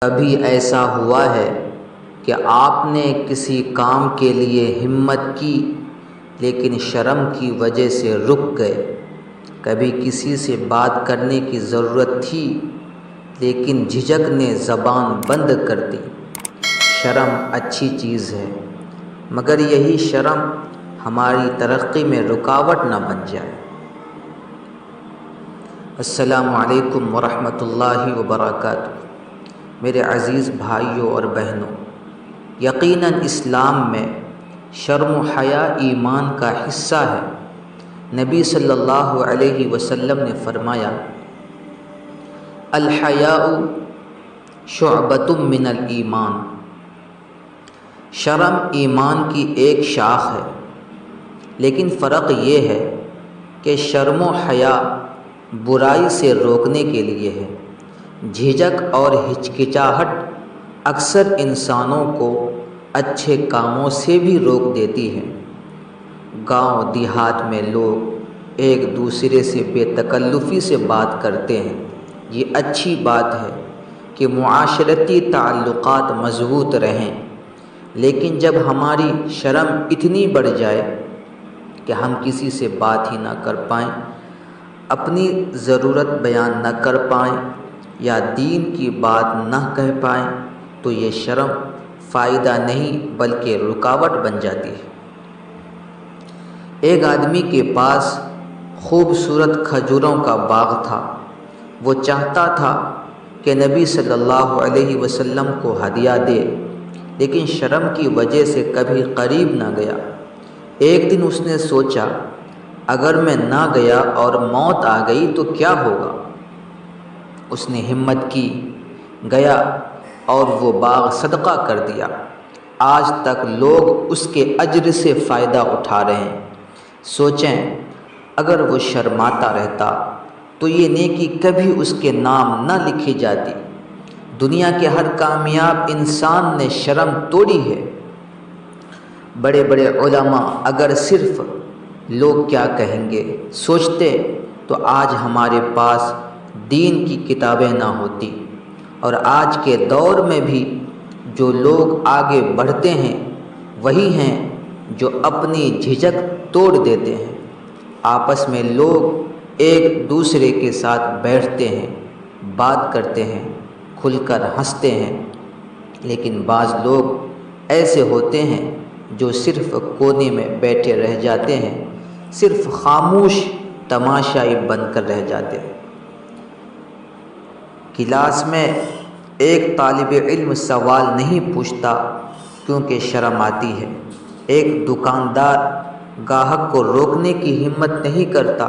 کبھی ایسا ہوا ہے کہ آپ نے کسی کام کے لیے ہمت کی لیکن شرم کی وجہ سے رک گئے؟ کبھی کسی سے بات کرنے کی ضرورت تھی لیکن جھجک نے زبان بند کر دی؟ شرم اچھی چیز ہے، مگر یہی شرم ہماری ترقی میں رکاوٹ نہ بن جائے۔ السلام علیکم ورحمۃ اللہ وبرکاتہ۔ میرے عزیز بھائیوں اور بہنوں، یقیناً اسلام میں شرم و حیا ایمان کا حصہ ہے۔ نبی صلی اللہ علیہ وسلم نے فرمایا، الحیاء شعبۃ من الایمان، شرم ایمان کی ایک شاخ ہے، لیکن فرق یہ ہے کہ شرم و حیا برائی سے روکنے کے لیے ہے۔ جھجک اور ہچکچاہٹ اکثر انسانوں کو اچھے کاموں سے بھی روک دیتی ہے۔ گاؤں دیہات میں لوگ ایک دوسرے سے بے تکلفی سے بات کرتے ہیں۔ یہ اچھی بات ہے کہ معاشرتی تعلقات مضبوط رہیں، لیکن جب ہماری شرم اتنی بڑھ جائے کہ ہم کسی سے بات ہی نہ کر پائیں، اپنی ضرورت بیان نہ کر پائیں یا دین کی بات نہ کہہ پائیں، تو یہ شرم فائدہ نہیں بلکہ رکاوٹ بن جاتی ہے۔ ایک آدمی کے پاس خوبصورت کھجوروں کا باغ تھا۔ وہ چاہتا تھا کہ نبی صلی اللہ علیہ وسلم کو ہدیہ دے، لیکن شرم کی وجہ سے کبھی قریب نہ گیا۔ ایک دن اس نے سوچا، اگر میں نہ گیا اور موت آ گئی تو کیا ہوگا؟ اس نے ہمت کی، گیا اور وہ باغ صدقہ کر دیا۔ آج تک لوگ اس کے اجر سے فائدہ اٹھا رہے ہیں۔ سوچیں، اگر وہ شرماتا رہتا تو یہ نیکی کبھی اس کے نام نہ لکھی جاتی۔ دنیا کے ہر کامیاب انسان نے شرم توڑی ہے۔ بڑے بڑے علماء اگر صرف لوگ کیا کہیں گے سوچتے تو آج ہمارے پاس دین کی کتابیں نہ ہوتی، اور آج کے دور میں بھی جو لوگ آگے بڑھتے ہیں وہی ہیں جو اپنی جھجک توڑ دیتے ہیں۔ آپس میں لوگ ایک دوسرے کے ساتھ بیٹھتے ہیں، بات کرتے ہیں، کھل کر ہنستے ہیں، لیکن بعض لوگ ایسے ہوتے ہیں جو صرف کونے میں بیٹھے رہ جاتے ہیں، صرف خاموش تماشائی بن کر رہ جاتے ہیں۔ کلاس میں ایک طالب علم سوال نہیں پوچھتا کیونکہ شرم آتی ہے۔ ایک دکاندار گاہک کو روکنے کی ہمت نہیں کرتا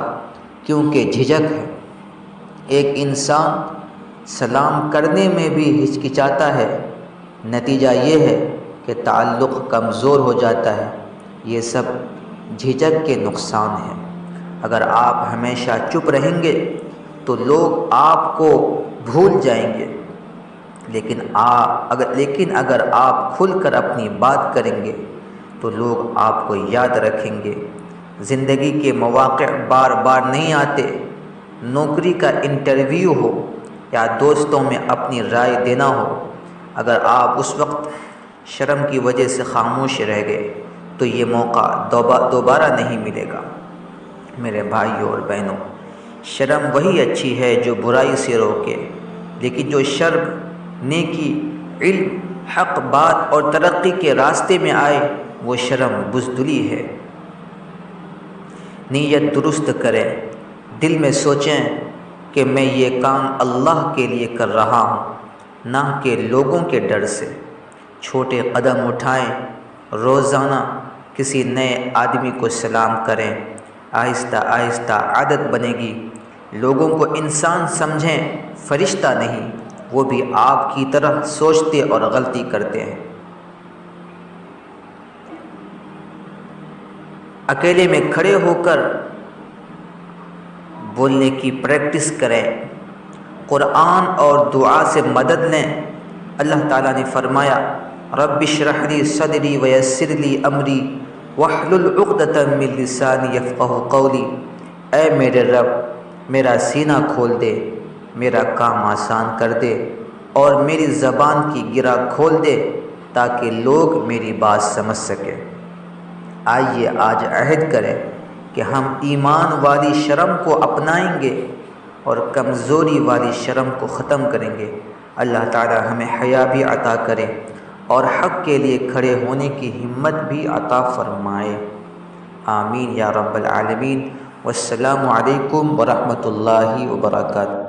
کیونکہ جھجک ہے۔ ایک انسان سلام کرنے میں بھی ہچکچاتا ہے۔ نتیجہ یہ ہے کہ تعلق کمزور ہو جاتا ہے۔ یہ سب جھجک کے نقصان ہیں۔ اگر آپ ہمیشہ چپ رہیں گے تو لوگ آپ کو بھول جائیں گے، لیکن اگر آپ کھل کر اپنی بات کریں گے تو لوگ آپ کو یاد رکھیں گے۔ زندگی کے مواقع بار بار نہیں آتے۔ نوکری کا انٹرویو ہو یا دوستوں میں اپنی رائے دینا ہو، اگر آپ اس وقت شرم کی وجہ سے خاموش رہ گئے تو یہ موقع دوبارہ نہیں ملے گا۔ میرے بھائیوں اور بہنوں، شرم وہی اچھی ہے جو برائی سے روکے، لیکن جو شرم، نیکی، علم، حق بات اور ترقی کے راستے میں آئے وہ شرم بزدلی ہے۔ نیت درست کریں، دل میں سوچیں کہ میں یہ کام اللہ کے لیے کر رہا ہوں، نہ کہ لوگوں کے ڈر سے۔ چھوٹے قدم اٹھائیں، روزانہ کسی نئے آدمی کو سلام کریں۔ آہستہ آہستہ عادت بنے گی۔ لوگوں کو انسان سمجھیں، فرشتہ نہیں، وہ بھی آپ کی طرح سوچتے اور غلطی کرتے ہیں۔ اکیلے میں کھڑے ہو کر بولنے کی پریکٹس کریں۔ قرآن اور دعا سے مدد لیں۔ اللہ تعالیٰ نے فرمایا، رب اشرح لی صدری ویسر لی امری واحلل عقدۃ من لسانی یفقہوا قولی۔ اے میرے رب، میرا سینہ کھول دے، میرا کام آسان کر دے اور میری زبان کی گرہ کھول دے تاکہ لوگ میری بات سمجھ سکیں۔ آئیے آج عہد کریں کہ ہم ایمان والی شرم کو اپنائیں گے اور کمزوری والی شرم کو ختم کریں گے۔ اللہ تعالی ہمیں حیا بھی عطا کرے اور حق کے لیے کھڑے ہونے کی ہمت بھی عطا فرمائے۔ آمین یا رب العالمین۔ والسلام علیکم ورحمۃ اللہ وبرکاتہ۔